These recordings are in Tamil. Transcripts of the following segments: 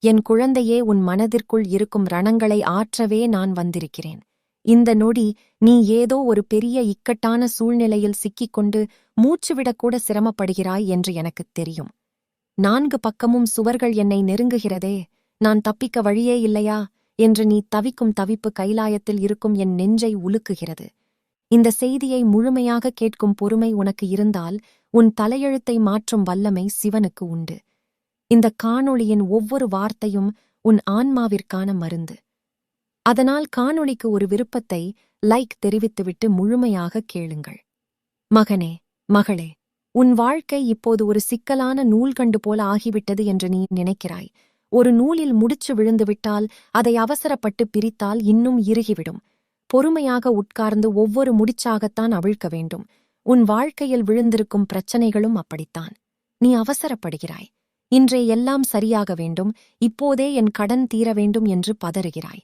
என் குழந்தையே, உன் மனதிற்குள் இருக்கும் ரணங்களை ஆற்றவே நான் வந்திருக்கிறேன். இந்த நொடி நீ ஏதோ ஒரு பெரிய இக்கட்டான சூழ்நிலையில் சிக்கிக்கொண்டு மூச்சுவிடக்கூட சிரமப்படுகிறாய் என்று எனக்குத் தெரியும். 4 பக்கமும் சுவர்கள் என்னை நெருங்குகிறதே, நான் தப்பிக்க வழியே இல்லையா என்று நீ தவிக்கும் தவிப்பு கைலாயத்தில் இருக்கும் என் நெஞ்சை உலுக்குகிறது. இந்த செய்தியை முழுமையாக கேட்கும் பொறுமை உனக்கு இருந்தால் உன் தலையெழுத்தை மாற்றும் வல்லமை சிவனுக்கு உண்டு. இந்த காணொளியின் ஒவ்வொரு வார்த்தையும் உன் ஆன்மாவிற்கான மருந்து. அதனால் காணொளிக்கு ஒரு விருப்பத்தை லைக் தெரிவித்துவிட்டு முழுமையாக கேளுங்கள். மகனே, மகளே, உன் வாழ்க்கை இப்போது ஒரு சிக்கலான நூல்கண்டு போல ஆகிவிட்டது என்று நீ நினைக்கிறாய். ஒரு நூலில் முடிச்சு விழுந்துவிட்டால் அதை அவசரப்பட்டு பிரித்தால் இன்னும் இறுகிவிடும். பொறுமையாக உட்கார்ந்து ஒவ்வொரு முடிச்சாகத்தான் அவிழ்க்க வேண்டும். உன் வாழ்க்கையில் விழுந்திருக்கும் பிரச்சனைகளும் அப்படித்தான். நீ அவசரப்படுகிறாய். இன்றே எல்லாம் சரியாக வேண்டும், இப்போதே என் கடன் தீர வேண்டும் என்று பதறுகிறாய்.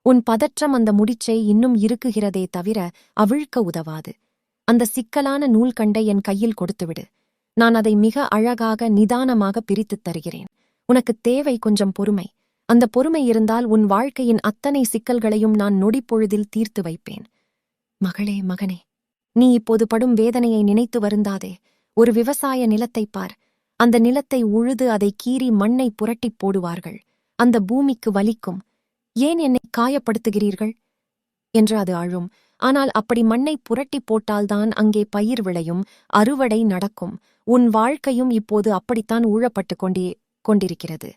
உன் பதற்றம் அந்த முடிச்சை இன்னும் இருக்குகிறதே தவிர அவிழ்க்க உதவாது. அந்த சிக்கலான நூல்கண்டை என் கையில் கொடுத்துவிடு. நான் அதை மிக அழகாக நிதானமாக பிரித்துத் தருகிறேன். உனக்கு தேவை கொஞ்சம் பொறுமை. அந்த பொறுமை இருந்தால் உன் வாழ்க்கையின் அத்தனை சிக்கல்களையும் நான் நொடிப்பொழுதில் தீர்த்து வைப்பேன். மகளே, மகனே, நீ இப்போது படும் வேதனையை நினைத்து வருந்தாதே. ஒரு விவசாய நிலத்தைப் பார். அந்த நிலத்தை உழுது அதை கீறி மண்ணை புரட்டிப் போடுவார்கள். அந்த பூமிக்கு வலிக்கும். ஏன் என்னை காயப்படுத்துகிறீர்கள் என்று அது அழும். ஆனால் அப்படி மண்ணை புரட்டிப் போட்டால்தான் அங்கே பயிர் விளையும், அறுவடை நடக்கும். உன் வாழ்க்கையும் இப்போது அப்படித்தான் ஊழப்பட்டு கொண்டிருக்கிறது.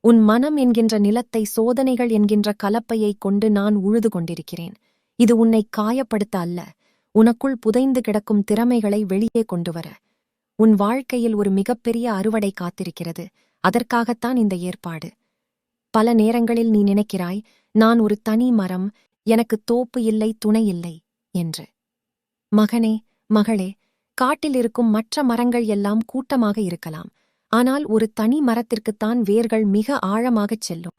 உன் மனம் என்கின்ற நிலத்தை சோதனைகள் என்கின்ற கலப்பையைக் கொண்டு நான் உழுது கொண்டிருக்கிறேன். இது உன்னை காயப்படுத்த அல்ல, உனக்குள் புதைந்து கிடக்கும் திறமைகளை வெளியே கொண்டுவர. உன் வாழ்க்கையில் ஒரு மிகப்பெரிய அறுவடை காத்திருக்கிறது. அதற்காகத்தான் இந்த ஏற்பாடு. பல நேரங்களில் நீ நினைக்கிறாய், நான் ஒரு தனி மரம், எனக்கு தோப்பு இல்லை, துணை இல்லை என்று. மகனே, மகளே, காட்டில் இருக்கும் மற்ற மரங்கள் எல்லாம் கூட்டமாக இருக்கலாம். ஆனால் ஒரு தனி மரத்திற்குத்தான் வேர்கள் மிக ஆழமாகச் செல்லும்.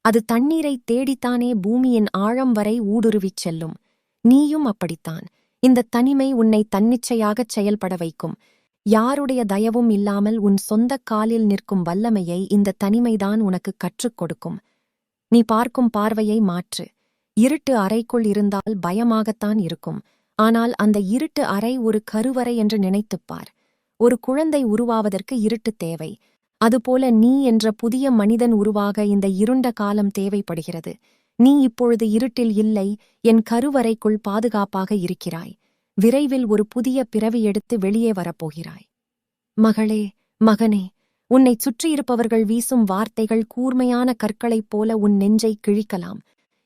அது தண்ணீரை தேடித்தானே பூமியின் ஆழம் வரை ஊடுருவிச் செல்லும். நீயும் அப்படித்தான். இந்த தனிமை உன்னை தன்னிச்சையாகச் செயல்பட வைக்கும். யாருடைய தயவும் இல்லாமல் உன் சொந்த காலில் நிற்கும் வல்லமையை இந்த தனிமைதான் உனக்கு கற்றுக் கொடுக்கும். நீ பார்க்கும் பார்வையை மாற்று. இருட்டு அறைக்குள் இருந்தால் பயமாகத்தான் இருக்கும். ஆனால் அந்த இருட்டு அறை ஒரு கருவறை என்று நினைத்துப்பார். ஒரு குழந்தை உருவாவதற்கு இருட்டு தேவை. அதுபோல நீ என்ற புதிய மனிதன் உருவாக இந்த இருண்ட காலம் தேவைப்படுகிறது. நீ இப்பொழுது இருட்டில் இல்லை, என் கருவறைக்குள் பாதுகாப்பாக இருக்கிறாய். விரைவில் ஒரு புதிய பிறவி எடுத்து வெளியே வரப்போகிறாய். மகளே, மகனே, உன்னைச் சுற்றியிருப்பவர்கள் வீசும் வார்த்தைகள் கூர்மையான கற்களைப் போல உன் நெஞ்சை கிழிக்கலாம்.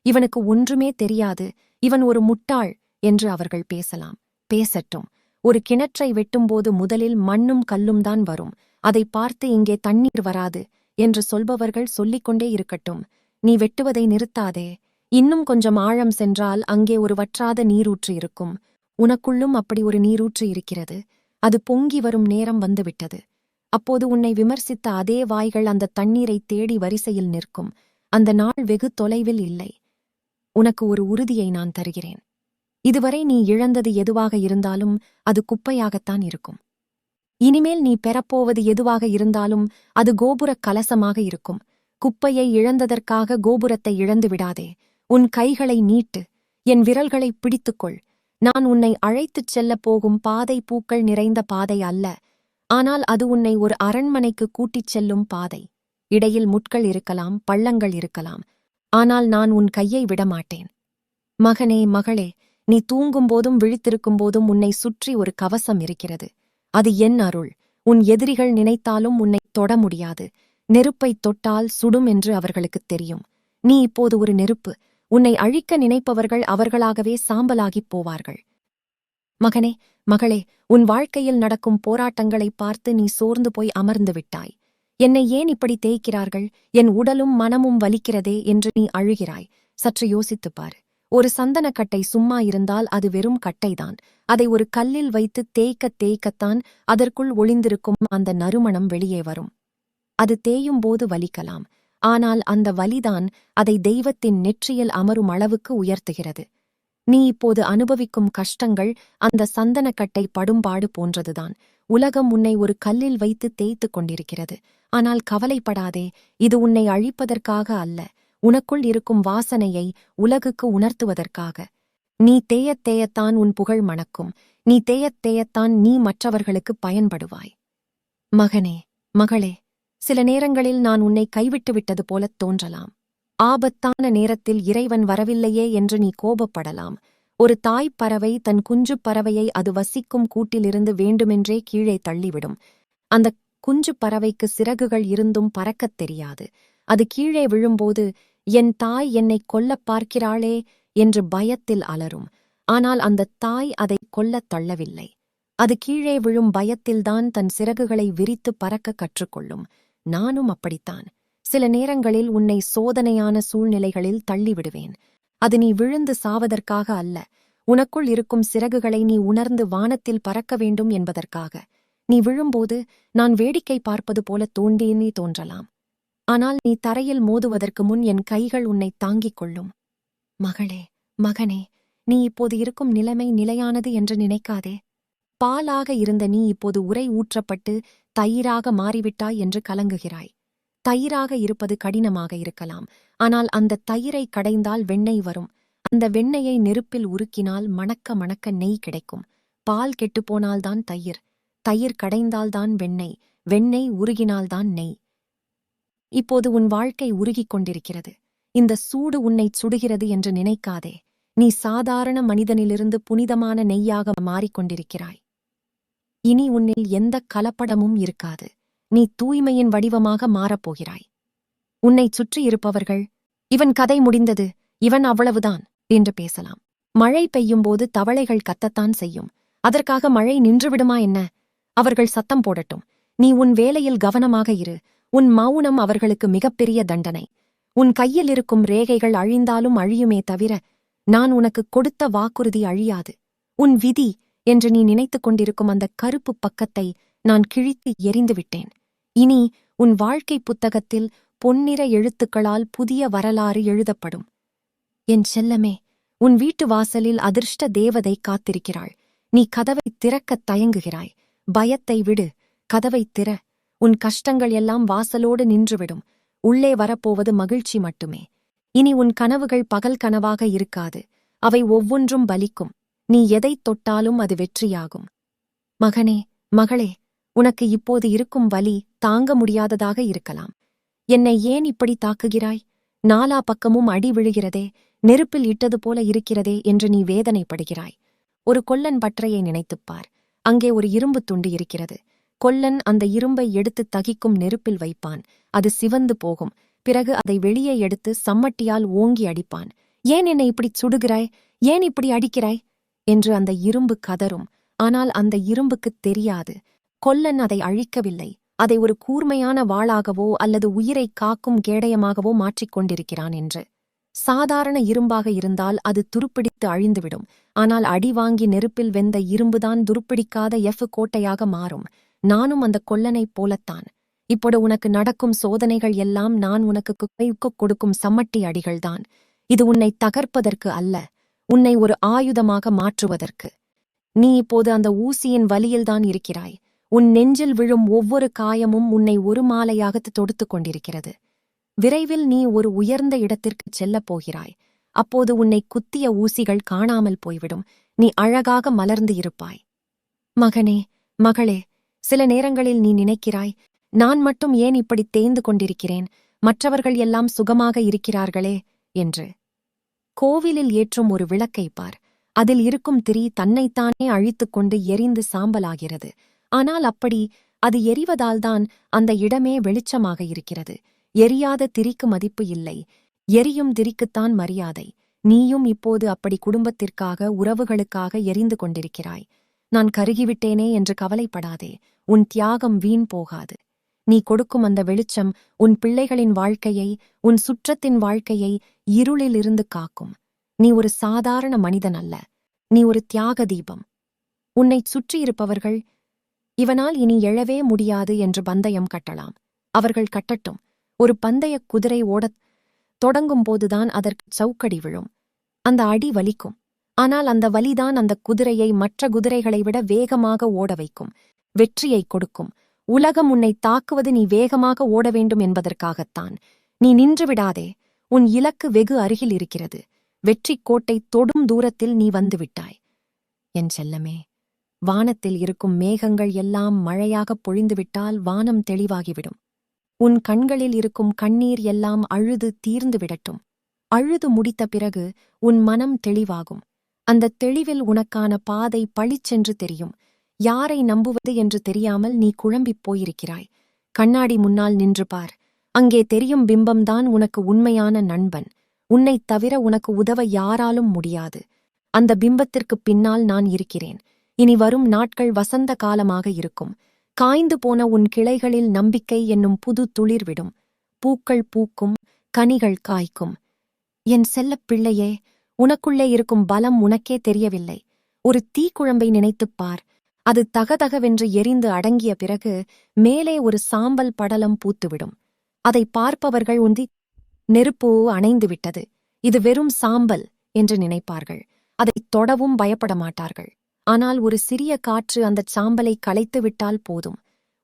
இவனுக்கு ஒன்றுமே தெரியாது, இவன் ஒரு முட்டாள் என்று அவர்கள் பேசலாம். பேசட்டும். ஒரு கிணற்றை வெட்டும்போது முதலில் மண்ணும் கல்லும் தான் வரும். அதை பார்த்து இங்கே தண்ணீர் வராது என்று சொல்பவர்கள் சொல்லிக்கொண்டே இருக்கட்டும். நீ வெட்டுவதை நிறுத்தாதே. இன்னும் கொஞ்சம் ஆழம் சென்றால் அங்கே ஒரு வற்றாத நீரூற்று இருக்கும். உனக்குள்ளும் அப்படி ஒரு நீரூற்று இருக்கிறது. அது பொங்கி வரும் நேரம் வந்துவிட்டது. அப்போது உன்னை விமர்சித்த அதே வாய்கள் அந்த தண்ணீரை தேடி வரிசையில் நிற்கும். அந்த நாள் வெகு தொலைவில் இல்லை. உனக்கு ஒரு உறுதியை நான் தருகிறேன். இதுவரை நீ இழந்தது எதுவாக இருந்தாலும் அது குப்பையாகத்தான் இருக்கும். இனிமேல் நீ பெறப்போவது எதுவாக இருந்தாலும் அது கோபுரக் கலசமாக இருக்கும். குப்பையை இழந்ததற்காக கோபுரத்தை இழந்து விடாதே. உன் கைகளை நீட்டு. என் விரல்களை பிடித்துக்கொள். நான் உன்னை அழைத்துச் செல்லப் போகும் பாதை பூக்கள் நிறைந்த பாதை அல்ல. ஆனால் அது உன்னை ஒரு அரண்மனைக்கு கூட்டிச் செல்லும் பாதை. இடையில் முட்கள் இருக்கலாம், பள்ளங்கள் இருக்கலாம். ஆனால் நான் உன் கையை விடமாட்டேன். மகனே, மகளே, நீ தூங்கும்போதும் விழித்திருக்கும்போதும் உன்னை சுற்றி ஒரு கவசம் இருக்கிறது. அது என் அருள். உன் எதிரிகள் நினைத்தாலும் உன்னை தொட முடியாது. நெருப்பைத் தொட்டால் சுடும் என்று அவர்களுக்குத் தெரியும். நீ இப்போது ஒரு நெருப்பு. உன்னை அழிக்க நினைப்பவர்கள் அவர்களாகவே சாம்பலாகிப் போவார்கள். மகனே, மகளே, உன் வாழ்க்கையில் நடக்கும் போராட்டங்களைப் பார்த்து நீ சோர்ந்து போய் அமர்ந்து விட்டாய். என்னை ஏன் இப்படி தேய்க்கிறார்கள், என் உடலும் மனமும் வலிக்கிறதே என்று நீ அழுகிறாய். சற்று யோசித்துப்பார். ஒரு சந்தனக்கட்டை சும்மா இருந்தால் அது வெறும் கட்டைதான். அதை ஒரு கல்லில் வைத்து தேய்க்கத்தான் அதற்குள் ஒளிந்திருக்கும் அந்த நறுமணம் வெளியே வரும். அது தேயும் போது வலிக்கலாம். ஆனால் அந்த வலிதான் அதை தெய்வத்தின் நெற்றியில் அமரும் அளவுக்கு உயர்த்துகிறது. நீ இப்போது அனுபவிக்கும் கஷ்டங்கள் அந்த சந்தனக்கட்டை படும்பாடு போன்றதுதான். உலகம் உன்னை ஒரு கல்லில் வைத்து தேய்த்து கொண்டிருக்கிறது. ஆனால் கவலைப்படாதே, இது உன்னை அழிப்பதற்காக அல்ல, உனக்குள் இருக்கும் வாசனையை உலகுக்கு உணர்த்துவதற்காக. நீ தேயத் தேயத்தான் உன் புகழ் மணக்கும், நீ தேயத் தேயத்தான் நீ மற்றவர்களுக்கு பயன்படுவாய். மகனே, மகளே, சில நேரங்களில் நான் உன்னை கைவிட்டு விட்டது போலத் தோன்றலாம். ஆபத்தான நேரத்தில் இறைவன் வரவில்லையே என்று நீ கோபப்படலாம். ஒரு தாய்ப் பறவை தன் குஞ்சுப் பறவையை அது வசிக்கும் கூட்டிலிருந்து வேண்டுமென்றே கீழே தள்ளிவிடும். அந்த குஞ்சுப் பறவைக்கு சிறகுகள் இருந்தும் பறக்கத் தெரியாது. அது கீழே விழும்போது, என் தாய் என்னைக் கொல்லப் பார்க்கிறாளே என்று பயத்தில் அலறும். ஆனால் அந்த தாய் அதை கொல்லத் தள்ளவில்லை. அது கீழே விழும் பயத்தில்தான் தன் சிறகுகளை விரித்து பறக்க கற்றுக்கொள்ளும். நானும் அப்படித்தான். சில நேரங்களில் உன்னை சோதனையான சூழ்நிலைகளில் தள்ளிவிடுவேன். அது நீ விழுந்து சாவதற்காக அல்ல, உனக்குள் இருக்கும் சிறகுகளை நீ உணர்ந்து வானத்தில் பறக்க வேண்டும் என்பதற்காக. நீ விழும்போது நான் வேடிக்கை பார்ப்பது போல நீ தோன்றலாம். ஆனால் நீ தரையில் மோதுவதற்கு முன் என் கைகள் உன்னை தாங்கிக் கொள்ளும். மகளே, மகனே, நீ இப்போது இருக்கும் நிலைமை நிலையானது என்று நினைக்காதே. பாலாக இருந்த நீ இப்போது உரை ஊற்றப்பட்டு தயிராக மாறிவிட்டாய் என்று கலங்குகிறாய். தயிராக இருப்பது கடினமாக இருக்கலாம், ஆனால் அந்த தயிரை கடைந்தால் வெண்ணெய் வரும். அந்த வெண்ணெயை நெருப்பில் உருக்கினால் மணக்க மணக்க நெய் கிடைக்கும். பால் கெட்டுப்போனால்தான் தயிர், தயிர் கடைந்தால்தான் வெண்ணெய், வெண்ணெய் உருகினால்தான் நெய். இப்போது உன் வாழ்க்கை உருகிக் கொண்டிருக்கிறது. இந்த சூடு உன்னைச் சுடுகிறது என்று நினைக்காதே. நீ சாதாரண மனிதனிலிருந்து புனிதமான நெய்யாக மாறிக்கொண்டிருக்கிறாய். இனி உன்னில் எந்த கலப்படமும் இருக்காது. நீ தூய்மையின் வடிவமாக மாறப்போகிறாய். உன்னைச் சுற்றி இருப்பவர்கள், இவன் கதை முடிந்தது, இவன் அவ்வளவுதான் என்று பேசலாம். மழை பெய்யும்போது தவளைகள் கத்தத்தான் செய்யும். அதற்காக மழை நின்றுவிடுமா என்ன? அவர்கள் சத்தம் போடட்டும். நீ உன் வேலையில் கவனமாக இரு. உன் மௌனம் அவர்களுக்கு மிகப்பெரிய தண்டனை. உன் கையில் இருக்கும் ரேகைகள் அழிந்தாலும் அழியுமே தவிர, நான் உனக்கு கொடுத்த வாக்குறுதி அழியாது. உன் விதி என்று நீ நினைத்துக் கொண்டிருக்கும் அந்த கருப்பு பக்கத்தை நான் கிழித்து எறிந்துவிட்டேன். இனி உன் வாழ்க்கை புத்தகத்தில் பொன்னிற எழுத்துக்களால் புதிய வரலாறு எழுதப்படும். என் செல்லமே, உன் வீட்டு வாசலில் அதிர்ஷ்ட தேவதை காத்திருக்கிறாள். நீ கதவை திறக்கத் தயங்குகிறாய். பயத்தை விடு, கதவை திற. உன் கஷ்டங்கள் எல்லாம் வாசலோடு நின்றுவிடும். உள்ளே வரப்போவது மகிழ்ச்சி மட்டுமே. இனி உன் கனவுகள் பகல் கனவாக இருக்காது. அவை ஒவ்வொன்றும் பலிக்கும். நீ எதைத் தொட்டாலும் அது வெற்றியாகும். மகனே, மகளே, உனக்கு இப்போது இருக்கும் வலி தாங்க முடியாததாக இருக்கலாம். என்னை ஏன் இப்படி தாக்குகிறாய்? நாலா பக்கமும் அடி விழுகிறதே, நெருப்பில் இட்டது போல இருக்கிறதே என்று நீ வேதனைப்படுகிறாய். ஒரு கொல்லன் பற்றையை நினைத்துப்பார். அங்கே ஒரு இரும்புத் துண்டு இருக்கிறது. கொல்லன் அந்த இரும்பை எடுத்து தகிக்கும் நெருப்பில் வைப்பான். அது சிவந்து போகும். பிறகு அதை வெளியே எடுத்து சம்மட்டியால் ஓங்கி அடிப்பான். ஏன் என்னை இப்படி சுடுகிறாய்? ஏன் இப்படி அடிக்கிறாய் என்று அந்த இரும்பு கதரும். ஆனால் அந்த இரும்புக்குத் தெரியாது, கொல்லன் அதை அழிக்கவில்லை. அதை ஒரு கூர்மையான வாளாகவோ அல்லது உயிரை காக்கும் கேடயமாகவோ மாற்றிக்கொண்டிருக்கிறான் என்று. சாதாரண இரும்பாக இருந்தால் அது துருப்பிடித்து அழிந்துவிடும். ஆனால் அடி வாங்கி நெருப்பில் வெந்த இரும்புதான் துருப்பிடிக்காத கோட்டையாக மாறும். நானும் அந்த கொல்லனைப் போலத்தான். இப்போது உனக்கு நடக்கும் சோதனைகள் எல்லாம் நான் உனக்கு குப்பைக்குக் கொடுக்கும் சம்மட்டி அடிகள்தான். இது உன்னை தகர்ப்பதற்கு அல்ல, உன்னை ஒரு ஆயுதமாக மாற்றுவதற்கு. நீ இப்போது அந்த ஊசியின் வலியில்தான் இருக்கிறாய். உன் நெஞ்சில் விழும் ஒவ்வொரு காயமும் உன்னை ஒரு மாலையாக தொடுத்துக் கொண்டிருக்கிறது. விரைவில் நீ ஒரு உயர்ந்த இடத்திற்குச் செல்லப் போகிறாய். அப்போது உன்னை குத்திய ஊசிகள் காணாமல் போய்விடும். நீ அழகாக மலர்ந்து இருப்பாய். மகனே, மகளே, சில நேரங்களில் நீ நினைக்கிறாய், நான் மட்டும் ஏன் இப்படி தேய்ந்து கொண்டிருக்கிறேன், மற்றவர்கள் எல்லாம் சுகமாக இருக்கிறார்களே என்று. கோவிலில் ஏற்றும் ஒரு விளக்கை பார். அதில் இருக்கும் திரி தன்னைத்தானே அழித்துக்கொண்டு எரிந்து சாம்பலாகிறது. ஆனால் அப்படி அது எரிவதால்தான் அந்த இடமே வெளிச்சமாக இருக்கிறது. எரியாத திரிக்கு மதிப்பு இல்லை, எரியும் திரிக்குத்தான் மரியாதை. நீயும் இப்போது அப்படி குடும்பத்திற்காக, உறவுகளுக்காக எரிந்து கொண்டிருக்கிறாய். நான் கருகிவிட்டேனே என்று கவலைப்படாதே. உன் தியாகம் வீண் போகாது. நீ கொடுக்கும் அந்த வெளிச்சம் உன் பிள்ளைகளின் வாழ்க்கையை, உன் சுற்றத்தின் வாழ்க்கையை இருளிலிருந்து காக்கும். நீ ஒரு சாதாரண மனிதன் அல்ல, நீ ஒரு தியாக தீபம். உன்னைச் சுற்றியிருப்பவர்கள், இவனால் இனி எழவே முடியாது என்று பந்தயம் கட்டலாம். அவர்கள் கட்டட்டும். ஒரு பந்தயக் குதிரை ஓடத் தொடங்கும்போதுதான் அதற்கு சவுக்கடி விழும். அந்த அடி வலிக்கும். ஆனால் அந்த வலிதான் அந்த குதிரையை மற்ற குதிரைகளை விட வேகமாக ஓட வைக்கும், வெற்றியை கொடுக்கும். உலகம் உன்னை தாக்குவது நீ வேகமாக ஓட வேண்டும் என்பதற்காகத்தான். நீ நின்று விடாதே. உன் இலக்கு வெகு அருகில் இருக்கிறது. வெற்றிக் கோட்டை தொடும் தூரத்தில் நீ வந்துவிட்டாய். என் செல்லமே, வானத்தில் இருக்கும் மேகங்கள் எல்லாம் மழையாகப் பொழிந்துவிட்டால் வானம் தெளிவாகிவிடும். உன் கண்களில் இருக்கும் கண்ணீர் எல்லாம் அழுது தீர்ந்து விடட்டும். அழுது முடித்த பிறகு உன் மனம் தெளிவாகும். அந்த தெளிவில் உனக்கான பாதை பளிச்சென்று தெரியும். யாரை நம்புவது என்று தெரியாமல் நீ குழம்பிப் போயிருக்கிறாய். கண்ணாடி முன்னால் நின்று பார். அங்கே தெரியும் பிம்பம்தான் உனக்கு உண்மையான நண்பன். உன்னைத் தவிர உனக்கு உதவ யாராலும் முடியாது. அந்த பிம்பத்திற்குப் பின்னால் நான் இருக்கிறேன். இனி வரும் நாட்கள் வசந்த காலமாக இருக்கும். காய்ந்து போன உன் கிளைகளில் நம்பிக்கை என்னும் புது துளிர் விடும். பூக்கள் பூக்கும், கனிகள் காய்க்கும். என் செல்லப் பிள்ளையே, உனக்குள்ளே இருக்கும் பலம் உனக்கே தெரியவில்லை. ஒரு தீக்குழம்பை நினைத்துப் பார். அது தகதகவென்று எரிந்து அடங்கிய பிறகு மேலே ஒரு சாம்பல் படலம் பூத்துவிடும். அதை பார்ப்பவர்கள் உந்தி நெருப்பு அணைந்துவிட்டது, இது வெறும் சாம்பல் என்று நினைப்பார்கள். அதைத் தொடவும் பயப்பட மாட்டார்கள். ஆனால் ஒரு சிறிய காற்று அந்தச் சாம்பலை களைத்துவிட்டால் போதும்.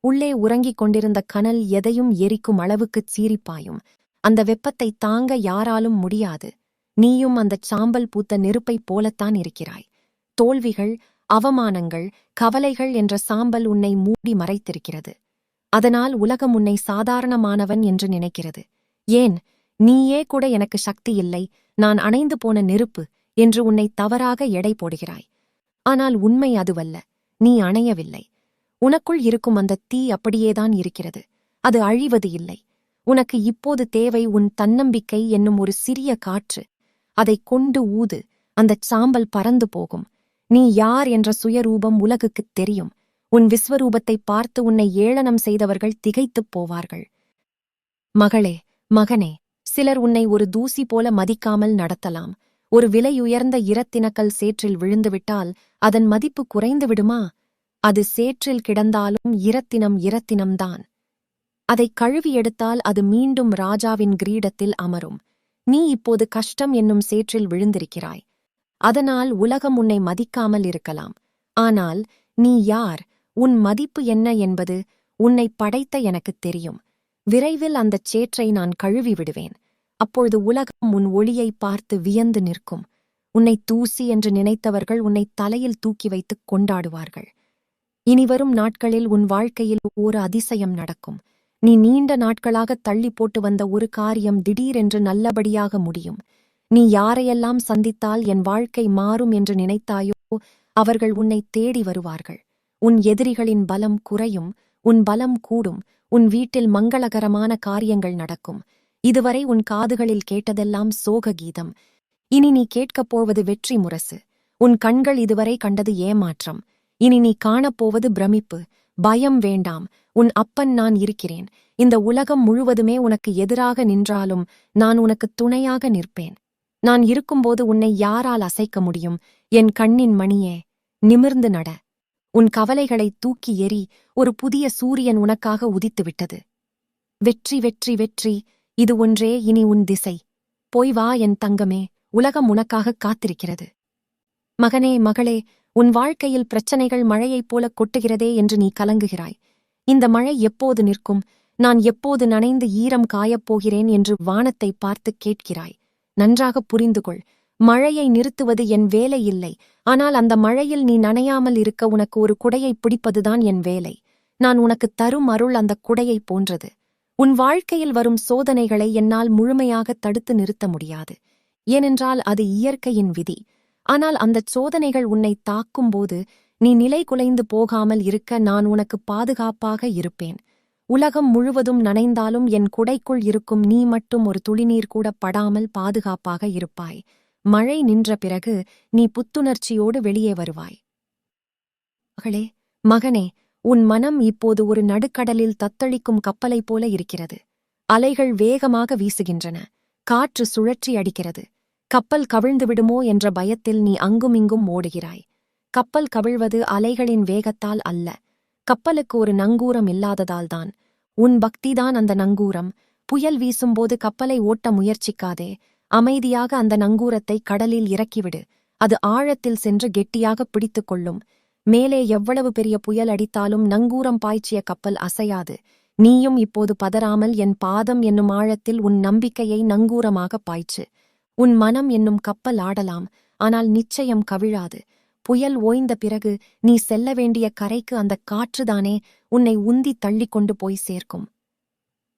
உள்ளே உறங்கிக் கொண்டிருந்த கனல் எதையும் எரிக்கும் அளவுக்குச் சீறிப்பாயும். அந்த வெப்பத்தை தாங்க யாராலும் முடியாது. நீயும் அந்தச் சாம்பல் பூத்த நெருப்பைப் போலத்தான் இருக்கிறாய். தோல்விகள், அவமானங்கள், கவலைகள் என்ற சாம்பல் உன்னை மூடி மறைத்திருக்கிறது. அதனால் உலகம் உன்னை சாதாரணமானவன் என்று நினைக்கிறது. ஏன், நீயே கூட எனக்கு சக்தி இல்லை, நான் அணைந்து போன நெருப்பு என்று உன்னை தவறாக எடை போடுகிறாய். ஆனால் உண்மை அதுவல்ல. நீ அணையவில்லை. உனக்குள் இருக்கும் அந்த தீ அப்படியேதான் இருக்கிறது. அது அழிவது இல்லை. உனக்கு இப்போது தேவை உன் தன்னம்பிக்கை என்னும் ஒரு சிறிய காற்று. அதைக் கொண்டு ஊது. அந்தச் சாம்பல் பறந்து போகும். நீ யார் என்ற சுயரூபம் உலகுக்குத் தெரியும். உன் விஸ்வரூபத்தை பார்த்து உன்னை ஏளனம் செய்தவர்கள் திகைத்துப் போவார்கள். மகளே, மகனே, சிலர் உன்னை ஒரு தூசி போல மதிக்காமல் நடத்தலாம். ஒரு விலையுயர்ந்த இரத்தினக்கல் சேற்றில் விழுந்துவிட்டால் அதன் மதிப்பு குறைந்து விடுமா? அது சேற்றில் கிடந்தாலும் இரத்தினம்தான். அதை கழுவி எடுத்தால் அது மீண்டும் ராஜாவின் கிரீடத்தில் அமரும். நீ இப்போது கஷ்டம் என்னும் சேற்றில் விழுந்திருக்கிறாய். அதனால் உலகம் உன்னை மதிக்காமல் இருக்கலாம். ஆனால் நீ யார், உன் மதிப்பு என்ன என்பது உன்னை படைத்த எனக்குத் தெரியும். விரைவில் அந்தச் சேற்றை நான் கழுவி விடுவேன். அப்பொழுது உலகம் உன் ஒளியை பார்த்து வியந்து நிற்கும். உன்னை தூசி என்று நினைத்தவர்கள் உன்னை தலையில் தூக்கி வைத்துக் கொண்டாடுவார்கள். இனிவரும் நாட்களில் உன் வாழ்க்கையில் ஒரு அதிசயம் நடக்கும். நீ நீண்ட நாட்களாக தள்ளி போட்டு வந்த ஒரு காரியம் திடீரென்று நல்லபடியாக முடியும். நீ யாரையெல்லாம் சந்தித்தால் என் வாழ்க்கை மாறும் என்று நினைத்தாயோ அவர்கள் உன்னை தேடி வருவார்கள். உன் எதிரிகளின் பலம் குறையும், உன் பலம் கூடும். உன் வீட்டில் மங்களகரமான காரியங்கள் நடக்கும். இதுவரை உன் காதுகளில் கேட்டதெல்லாம் சோக கீதம். இனி நீ கேட்கப் போவது வெற்றி முரசு. உன் கண்கள் இதுவரை கண்டது ஏமாற்றம். இனி நீ காணப்போவது பிரமிப்பு. பயம் வேண்டாம். உன் அப்பன் நான் இருக்கிறேன். இந்த உலகம் முழுவதுமே உனக்கு எதிராக நின்றாலும் நான் உனக்கு துணையாக நிற்பேன். நான் இருக்கும்போது உன்னை யாரால் அசைக்க முடியும்? என் கண்ணின் மணியே, நிமிர்ந்து நட. உன் கவலைகளை தூக்கி எறி. ஒரு புதிய சூரியன் உனக்காக உதித்துவிட்டது. வெற்றி, வெற்றி, வெற்றி, இது ஒன்றே இனி உன் திசை. போய் வா என் தங்கமே, உலகம் உனக்காக காத்திருக்கிறது. மகனே, மகளே, உன் வாழ்க்கையில் பிரச்சனைகள் மழையைப் போல கொட்டுகிறதே என்று நீ கலங்குகிறாய். இந்த மழை எப்போது நிற்கும்? நான் எப்போது நனைந்து ஈரம் காயப்போகிறேன் என்று வானத்தை பார்த்து கேட்கிறாய். நன்றாக புரிந்துகொள். மழையை நிறுத்துவது என் வேலை இல்லை. ஆனால் அந்த மழையில் நீ நனையாமல் இருக்க உனக்கு ஒரு குடையை பிடிப்பதுதான் என் வேலை. நான் உனக்கு தரும் அருள் அந்த குடையை போன்றது. உன் வாழ்க்கையில் வரும் சோதனைகளை என்னால் முழுமையாக தடுத்து நிறுத்த முடியாது. ஏனென்றால் அது இயற்கையின் விதி. ஆனால் அந்தச் சோதனைகள் உன்னை தாக்கும்போது நீ நிலை குலைந்து போகாமல் இருக்க நான் உனக்கு பாதுகாப்பாக இருப்பேன். உலகம் முழுவதும் நனைந்தாலும் என் குடைக்குள் இருக்கும் நீ மட்டும் ஒரு துளிநீர் கூட படாமல் பாதுகாப்பாக இருப்பாய். மழை நின்ற பிறகு நீ புத்துணர்ச்சியோடு வெளியே வருவாய். மகளே, மகனே, உன் மனம் இப்போது ஒரு நடுக்கடலில் தத்தளிக்கும் கப்பலைப் போல இருக்கிறது. அலைகள் வேகமாக வீசுகின்றன. காற்று சுழற்றி அடிக்கிறது. கப்பல் கவிழ்ந்து விடுமோ என்ற பயத்தில் நீ அங்குமிங்கும் ஓடுகிறாய். கப்பல் கவிழ்வது அலைகளின் வேகத்தால் அல்ல. கப்பலுக்கு ஒரு நங்கூரம் இல்லாததால்தான். உன் பக்திதான் அந்த நங்கூரம். புயல் வீசும்போது கப்பலை ஓட்ட முயற்சிக்காதே. அமைதியாக அந்த நங்கூரத்தை கடலில் இறக்கிவிடு. அது ஆழத்தில் சென்று கெட்டியாக பிடித்துக் கொள்ளும். மேலே எவ்வளவு பெரிய புயல் அடித்தாலும் நங்கூரம் பாய்ச்சிய கப்பல் அசையாது. நீயும் இப்போது பதறாமல் என் பாதம் என்னும் ஆழத்தில் உன் நம்பிக்கையை நங்கூரமாகப் பாய்ச்சு. உன் மனம் என்னும் கப்பல் ஆடலாம், ஆனால் நிச்சயம் கவிழாது. புயல் ஓய்ந்த பிறகு நீ செல்ல வேண்டிய கரைக்கு அந்தக் காற்றுதானே உன்னை உந்தித் தள்ளிக்கொண்டு போய் சேர்க்கும்.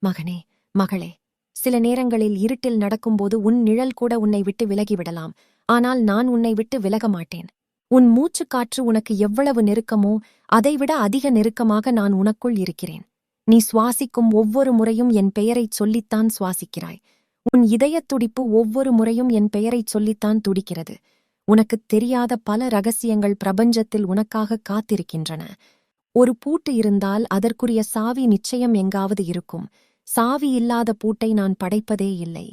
மகனே, மகளே, சில நேரங்களில் இருட்டில் நடக்கும்போது உன் நிழல் கூட உன்னை விட்டு விலகிவிடலாம். ஆனால் நான் உன்னை விட்டு விலக மாட்டேன். உன் மூச்சுக்காற்று உனக்கு எவ்வளவு நெருக்கமோ அதைவிட அதிக நெருக்கமாக நான் உனக்குள் இருக்கிறேன். நீ சுவாசிக்கும் ஒவ்வொரு முறையும் என் பெயரைச் சொல்லித்தான் சுவாசிக்கிறாய். உன் இதயத் துடிப்பு ஒவ்வொரு முறையும் என் பெயரைச் சொல்லித்தான் துடிக்கிறது. உனக்குத் தெரியாத பல ரகசியங்கள் பிரபஞ்சத்தில் உனக்காக காத்திருக்கின்றன. ஒரு பூட்டு இருந்தால் அதற்குரிய சாவி நிச்சயம் எங்காவது இருக்கும். சாவி இல்லாத பூட்டை நான் படைப்பதே இல்லை.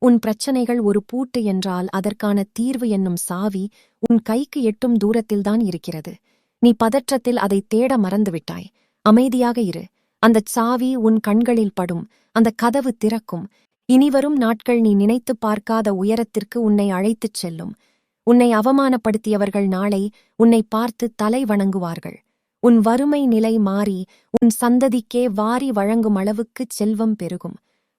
உன் பிரச்சனைகள் ஒரு பூட்டு என்றால் அதற்கான தீர்வு என்னும் சாவி உன் கைக்கு எட்டும் தூரத்தில்தான் இருக்கிறது. நீ பதற்றத்தில் அதை தேட மறந்துவிட்டாய். அமைதியாக இரு. அந்தச் சாவி உன் கண்களில் படும். அந்த கதவு திறக்கும். இனிவரும் நாட்கள் நீ நினைத்துப் பார்க்காத உயரத்திற்கு உன்னை அழைத்துச் செல்லும். உன்னை அவமானப்படுத்தியவர்கள் நாளை உன்னை பார்த்து தலை வணங்குவார்கள். உன் வறுமை நிலை மாறி உன் சந்ததிக்கே வாரி வழங்கும் அளவுக்குச் செல்வம் பெருகும்.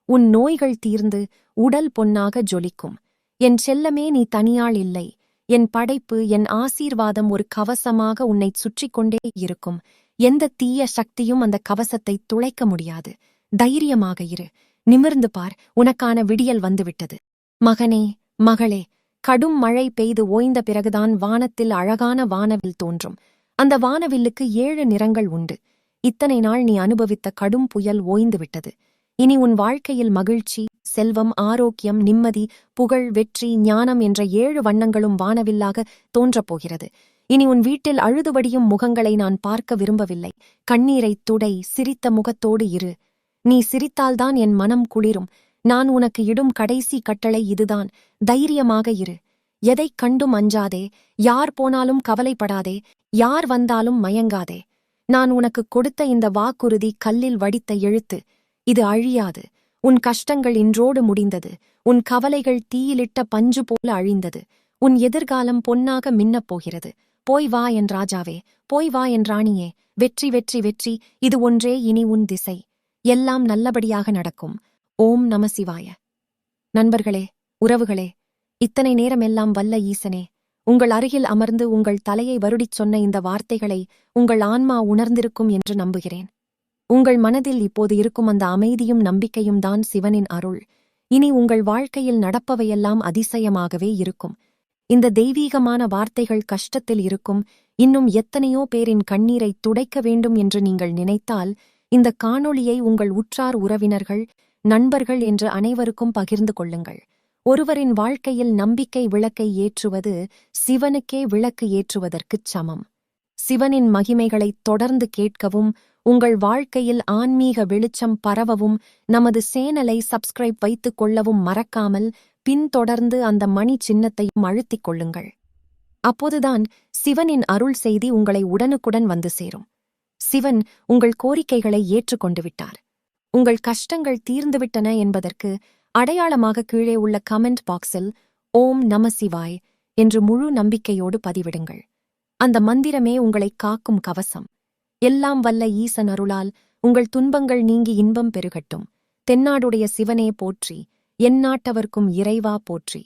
உன் நோய்கள் தீர்ந்து உடல் பொன்னாக ஜொலிக்கும். என் செல்லமே, நீ தனியாள் இல்லை. என் படைப்பு, என் ஆசீர்வாதம் ஒரு கவசமாக உன்னைச் சுற்றிக் கொண்டே இருக்கும். எந்த தீய சக்தியும் அந்த கவசத்தை துளைக்க முடியாது. தைரியமாக இரு. நிமிர்ந்து பார், உனக்கான விடியல் வந்துவிட்டது. மகனே, மகளே, கடும் மழை பெய்து ஓய்ந்த பிறகுதான் வானத்தில் அழகான வானவில் தோன்றும். அந்த வானவில்லுக்கு 7 நிறங்கள் உண்டு. இத்தனை நாள் நீ அனுபவித்த கடும் புயல் ஓய்ந்துவிட்டது. இனி உன் வாழ்க்கையில் மகிழ்ச்சி, செல்வம், ஆரோக்கியம், நிம்மதி, புகழ், வெற்றி, ஞானம் என்ற 7 வண்ணங்களும் வானவில்லாக தோன்றப்போகிறது. இனி உன் வீட்டில் அழுதுவடியும் முகங்களை நான் பார்க்க விரும்பவில்லை. கண்ணீரைத் துடை, சிரித்த முகத்தோடு இரு. நீ சிரித்தால்தான் என் மனம் குளிரும். நான் உனக்கு இடும் கடைசி கட்டளை இதுதான். தைரியமாக இரு. எதைக் கண்டும் அஞ்சாதே. யார் போனாலும் கவலைப்படாதே. யார் வந்தாலும் மயங்காதே. நான் உனக்கு கொடுத்த இந்த வாக்குறுதி கல்லில் வடித்த எழுத்து. இது அழியாது. உன் கஷ்டங்கள் இன்றோடு முடிந்தது. உன் கவலைகள் தீயிலிட்ட பஞ்சு போல அழிந்தது. உன் எதிர்காலம் பொன்னாக மின்னப் போகிறது. போய் வா என் ராஜாவே, போய் வா என் ராணியே. வெற்றி, வெற்றி, வெற்றி, இது ஒன்றே இனி உன் திசை. எல்லாம் நல்லபடியாக நடக்கும். ஓம் நம சிவாய. நண்பர்களே, உறவுகளே, இத்தனை நேரமெல்லாம் வல்ல ஈசனே உங்கள் அருகில் அமர்ந்து உங்கள் தலையை வருடிச் சொன்ன இந்த வார்த்தைகளை உங்கள் ஆன்மா உணர்ந்திருக்கும் என்று நம்புகிறேன். உங்கள் மனதில் இப்போது இருக்கும் அந்த அமைதியும் நம்பிக்கையும் தான் சிவனின் அருள். இனி உங்கள் வாழ்க்கையில் நடப்பவையெல்லாம் அதிசயமாகவே இருக்கும். இந்த தெய்வீகமான வார்த்தைகள் கஷ்டத்தில் இருக்கும் இன்னும் எத்தனையோ பேரின் கண்ணீரை துடைக்க வேண்டும் என்று நீங்கள் நினைத்தால் இந்த காணொளியை உங்கள் உற்றார் உறவினர்கள், நண்பர்கள் என்று அனைவருக்கும் பகிர்ந்து கொள்ளுங்கள். ஒருவரின் வாழ்க்கையில் நம்பிக்கை விளக்கை ஏற்றுவது சிவனுக்கே விளக்கு ஏற்றுவதற்குச் சமம். சிவனின் மகிமைகளைத் தொடர்ந்து கேட்கவும் உங்கள் வாழ்க்கையில் ஆன்மீக வெளிச்சம் பரவவும் நமது சேனலை சப்ஸ்கிரைப் வைத்துக் கொள்ளவும் மறக்காமல் பின்தொடர்ந்து அந்த மணி சின்னத்தையும் அழுத்திக் கொள்ளுங்கள். அப்போதுதான் சிவனின் அருள் செய்தி உங்களை உடனுக்குடன் வந்து சேரும். சிவன் உங்கள் கோரிக்கைகளை ஏற்றுக்கொண்டு விட்டார். உங்கள் கஷ்டங்கள் தீர்ந்துவிட்டன என்பதற்கு அடையாளமாக கீழே உள்ள கமெண்ட் பாக்ஸில் ஓம் நம சிவாய் என்று முழு நம்பிக்கையோடு பதிவிடுங்கள். அந்த மந்திரமே உங்களை காக்கும் கவசம். எல்லாம் வல்ல ஈசன் அருளால் உங்கள் துன்பங்கள் நீங்கி இன்பம் பெருகட்டும். தென்னாடுடைய சிவனே போற்றி, எந்நாட்டவர்க்கும் இறைவா போற்றி.